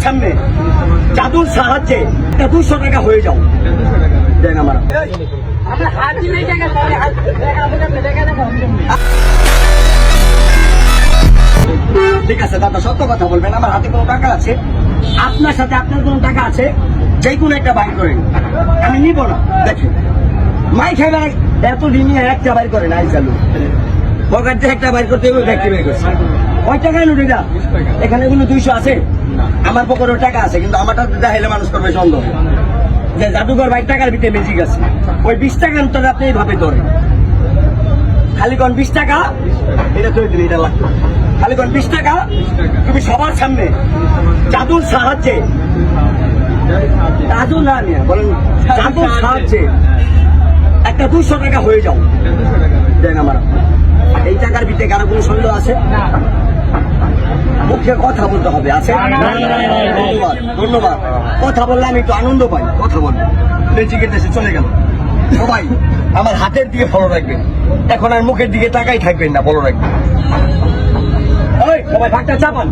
সামনে জাদুর সাহায্যে 200 টাকা হয়ে যাও। দেন আমার ঠিক আছে দাদা, সত্য কথা বলবেন। আমার হাতে কোনো টাকা আছে, আপনার সাথে আপনার কোনো টাকা আছে, যে কোনো একটা বাইর করেন, আমি নিব না। দেখেন মাই খাইবার এত ঋণী একটা বাইর করেন, আই চালু পকেট থেকে একটা বাইর করতে ব্যক্তি বের করছে। কয় টাকায় নোট এটা? এখানে কোনো 200 আছে? আমার পকেটেও টাকা আছে, কিন্তু আমারটা দেখাইলে মানুষ করবে সন্দেহ যে জাদুঘর ভাই টাকার ভিতরে ম্যাজিক আছে। ওই 20 টাকার তো আপনি এইভাবে ধরেন, খালি কোন 20 টাকা এটা তৈরি দিন, এটা লাগতো খালি কোন 20 টাকা। তুমি সবার সামনে জাদুর সাহায্যে, জাদু না নিয়ে বলেন, জাদুর সাহায্যে একটা 200 টাকা হয়ে যাও। দেন আমার এই টাকার ভিতরে কারো কোনো সন্দেহ আছে? মুখে কথা বলতে হবে, আছে? ধন্যবাদ ধন্যবাদ। কথা বললে আমি একটু আনন্দ পাই, কথা বলবো। ম্যাজিকের দেশে চলে গেল। সবাই আমার হাতের দিকে ফলো রাখবেন, এখন আর মুখের দিকে তাকাই থাকবেন না, ফলো রাখবেন। ওই সবাই ভাগটা চাপান,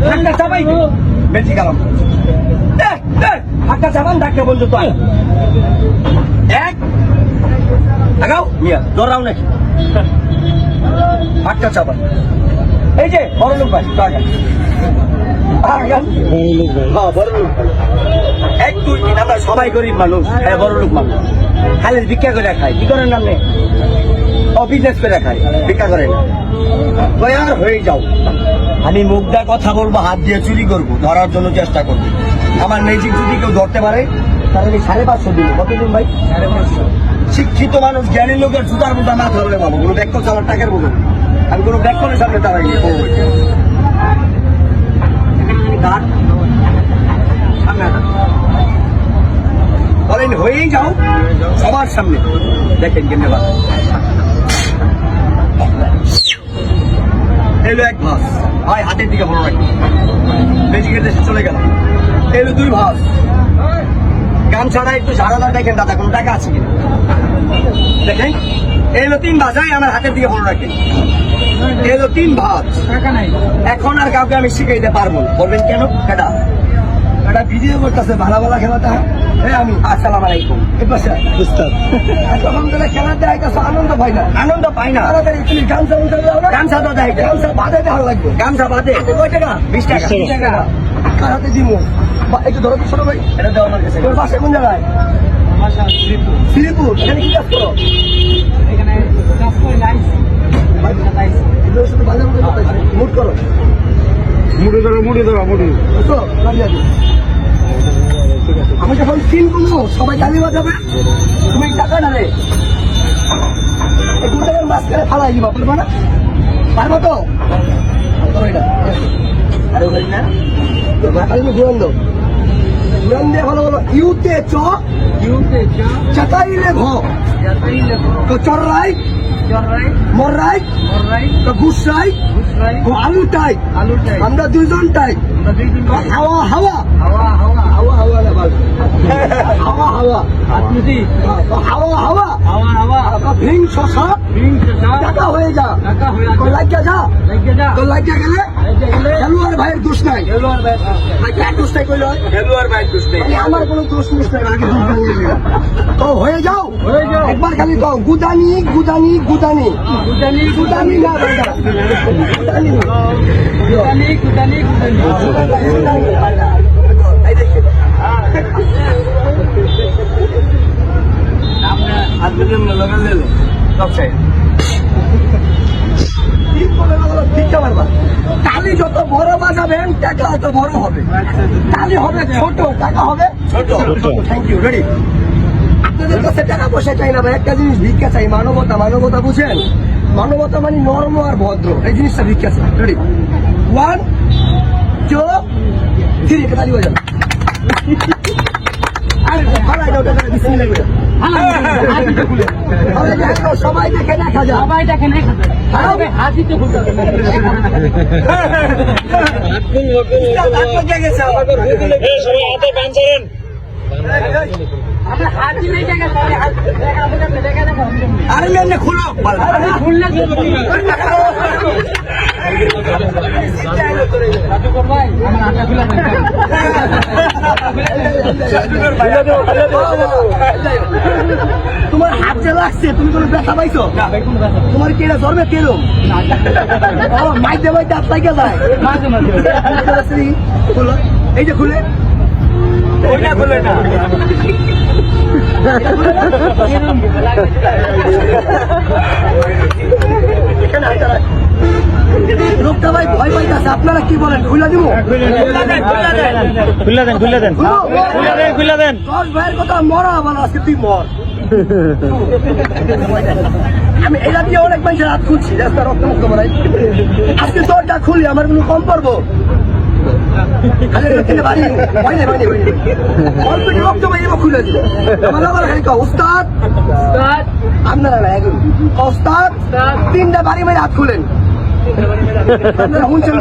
ভাগটা চাপাই ম্যাজিক আলাম, ভাগটা চাপান, ডাক্তার বলছো তো এক লাগাও মিয়া, দৌড়াও নাকি? ভাগটা চাপান। এই যে বড় লোক ভাই, বড় লোক ভাই, 1 2 3 আমরা সবাই গরিব মানুষ। হ্যাঁ বড় লোক মানুষ, খালি ভিক্ষা করে খায়। কি করেন নামে? বিজনেস করে খায়, ভিক্ষা করে না। আর হয়ে যাও। আমি মুখটা কথা বলবো, হাত দিয়ে চুরি করবো, ধরার জন্য চেষ্টা করবো। আমার ম্যাজিক যদি কেউ ধরতে পারে তাহলে আমি 550 দিন। কতদিন ভাই? 550। শিক্ষিত মানুষ, জ্ঞানী লোকের জুতার বোঝা না ধরলে পাবো। কোনো ব্যাগ করছে আমার টাকার বোঝা, আমি কোনো ব্যাগ করে সামনে দাঁড়াই বলেন হয়েই যাও সবার সামনে। দেখেন ধন্যবাদ। এলো 1 ভাস ভাই, হাতের দিকে বড় রাখি, ম্যাজিকের দেশে চলে গেল। এলো 2 ভাস, গান ছাড়া একটু ঝাড়াদার। দেখেন দাদা কোনো টাকা আছে কিনা দেখেন। এলো 3 ভাস, আমার হাতের দিকে বড় রাখি। এলো 3 ভাস, এখন আর কাউকে আমি শিখাইতে পারবো না। বলবেন কেন? এটা একটা ভিডিও করতেছে, ভালো ভালো খেলাটা। আমি আসসালাম আলাইকুম, খেলা দেখাইতেছে, আনন্দ পাই না, আনন্দ পাই না। গামছা তো দেয়, গামছা বাদে ভালো লাগবে, গামছা বাদে। কয় টাকা? 20 টাকা। 20 টাকা কার হাতে দিব? একটু ধরো ছোট ভাই, এটা দেওয়া আমার কাছে। তোর বাসা কোন জায়গায়? শ্রীপুর। এখানে কি কাজ করো? এখানে কাজ করি, মুড করো, মুড়ে ধরো, মুড়ে ধরো, মুড়ে। আমি যখন চিন করবো সবাই গালি বাজাবে, তুমি টাকা না রে এই 2 টাকার মাঝখানে ফালাই দিবা, পারবো না? পারবো তো? ঘুরান দিয়ে ভালো বলো। ইউতে চ, চাকাইলে ঘ, তো চর রাইট, মর রাইট, তো ঘুষ রাইট, আলু টাইট, আমরা 2 জন টাইট। হাওয়া হাওয়া হাওয়া হাওয়া হাওয়া হাওয়া হাওয়া হাওয়া হাওয়া হাওয়া হাওয়া ভিং শশা টাকা হয়ে যা, লাগিয়া যা, তো লাগিয়া গেলে খেলোয়াড় ভাইয়ের দোষ নাই। দোষ নাই কইল, খেলোয়াড় ভাইয়ের দোষ নাই, আমার কোনো দোষ নাই। তো হয়ে যাও, একবার খালি কও গুদানি গুদানি গুদানি গুদানি গুদানি না গুদানি গুদানি গুদানি গুদানি। তালি যত বড় বাজাবেন টাকা অত বড় হবে, তালি হবে ছোট, টাকা হবে ছোট। Thank you. রেডি? আপনাদের কাছে টাকা পয়সা চাই না ভাই, একটা জিনিস ভিক্ষা চাই, মানবতা। মানবতা বুঝেন? মানবতা মানে নর্ম আর ভদ্র, এই জিনিসটা ভিক্ষা চাই। রেডি? 1 2 3 তালি বাজান। সবাই দেখে দেখা যায়, সবাই দেখে দেখা যায়, হাসি তো আরে খুলো খুললে তোমার হাত যে লাগছে, তুমি কোনো ব্যথা পাইছো? তোমার কি এটা জন্মে কেলো? মাইতে মাইতে হাত লাগে যায়। খুলো, এই যে খুলে খুলে না লোকটা ভাই ভয় পাইতেছে, আপনারা কি বলেন? খুলে দিব? খুলে দেন 10 ভাইয়ের কথা মরা বলা, আজকে তুই মর। আমি এটা দিয়ে অনেক মানুষের হাত খুলছি, রাস্তা রক্ত মুক্ত বানাই। আজকে 10টা খুলি, আমার কোনো কম পারবো? উস্তাদ আপনারা না উস্তাদ 3টা বাড়ি মেরে হাত খুলেন। আপনারা শুনছেন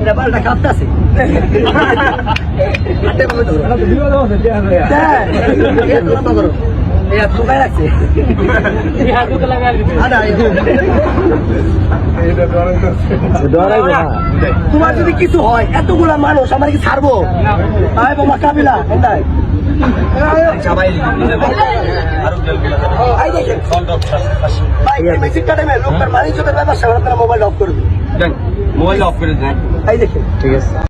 ব্যাপারটা কাঁপতেছে। তোমার যদি কিছু হয়, এতগুলা মানুষ আমার কি ছাড়বো? বাবা কাবিলা লোকটার মানুষের ব্যাপার, আপনারা মোবাইল অফ করবে। মোবাইল অফ করে দেন। এই দেখেন, ঠিক আছে।